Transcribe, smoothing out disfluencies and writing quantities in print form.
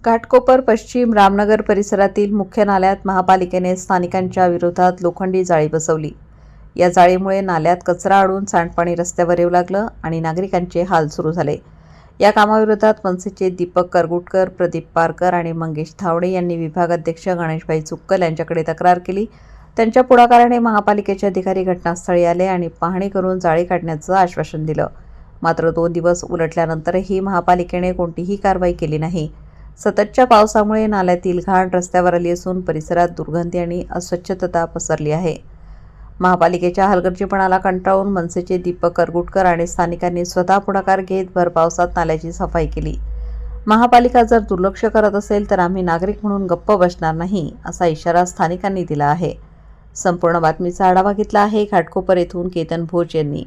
घाटकोपर पश्चिम रामनगर परिसरातील मुख्य नाल्यात महापालिकेने स्थानिकांच्या विरोधात लोखंडी जाळी बसवली। या जाळीमुळे नाल्यात कचरा अडून सांडपाणी रस्त्यावर येऊ लागलं आणि नागरिकांचे हाल सुरू झाले। या कामाविरोधात मनसेचे दीपक करगुटकर, प्रदीप पारकर आणि मंगेश धावडे यांनी विभागाध्यक्ष गणेशभाई चुक्कल यांच्याकडे तक्रार केली। त्यांच्या पुढाकाराने महापालिकेचे अधिकारी घटनास्थळी आले आणि पाहणी करून जाळी काढण्याचं आश्वासन दिलं। मात्र 2 दिवस उलटल्यानंतरही महापालिकेने कोणतीही कारवाई केली नाही। सततच्या पावसामुळे नाल्यातील घाण रस्त्यावर आली असून परिसरात दुर्गंधी आणि अस्वच्छता पसरली आहे। महापालिकेच्या हलगर्जीपणाला कंटाळून मनसेचे दीपक करगुटकर आणि स्थानिकांनी स्वतः पुढाकार घेत भर पावसात नाल्याची सफाई केली। महापालिका जर दुर्लक्ष करत असेल तर आम्ही नागरिक म्हणून गप्प बसणार नाही, असा इशारा स्थानिकांनी दिला आहे। संपूर्ण बातमीचा आढावा घेतला आहे घाटकोपर येथून केतन भोज यांनी।